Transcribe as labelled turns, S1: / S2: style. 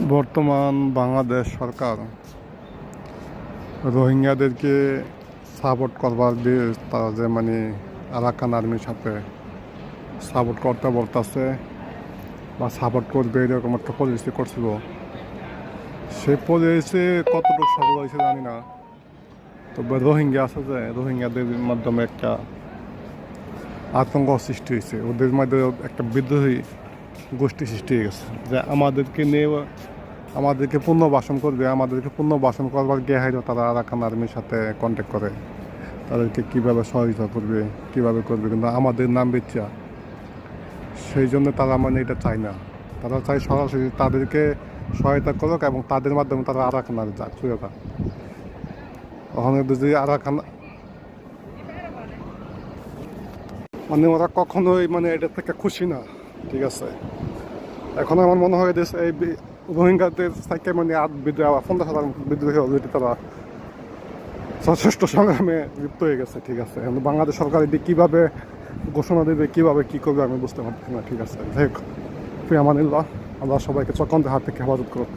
S1: বর্তমান বাংলাদেশ সরকার রোহিঙ্গাদেরকে সাপোর্ট করবার দিয়ে তারা যে আরাকান আর্মির সাথে সাপোর্ট করতে বলতেছে বা সাপোর্ট করবে এরকম একটা পলিসি করছিল। সে পলিসি কতটুকু সফল হয়েছে জানি না, তবে রোহিঙ্গা আছে যে রোহিঙ্গাদের মাধ্যমে একটা আতঙ্ক সৃষ্টি হয়েছে, ওদের মধ্যে একটা বিদ্রোহী গোষ্ঠী সৃষ্টি হয়ে গেছে যে আমাদেরকে পুনর্বাসন করবে, আমাদেরকে পুনর্বাসন করবার গিয়ে হয়তো তারা আরাকান আর্মির সাথে কন্ট্যাক্ট করে তাদেরকে কীভাবে সহযোগিতা করবে, কীভাবে করবে, কিন্তু আমাদের নাম বেচা সেই জন্য তারা এটা চায় না। তারা চায় সরাসরি তাদেরকে সহায়তা করুক এবং তাদের মাধ্যমে তারা আরাকান আর যাক চলে যাক। ওখানে যদি আরাকান ওরা কখনোই এটা থেকে খুশি না। ঠিক আছে, এখন আমার মনে হয় দেশ এই রোহিঙ্গাদের থেকে 50,000 বিদ্রোহী অলরেডি তারা সশস্ত্র সংগ্রামে লিপ্ত হয়ে গেছে। ঠিক আছে, এখন বাংলাদেশ সরকার এটি কীভাবে ঘোষণা দেবে, কীভাবে কী করবে আমি বুঝতে পারছি না। ঠিক আছে, যাই হোক, আমানিল্লাহ, আল্লাহ সবাইকে চক্রান্তের হাত থেকে হেফাজত করুক।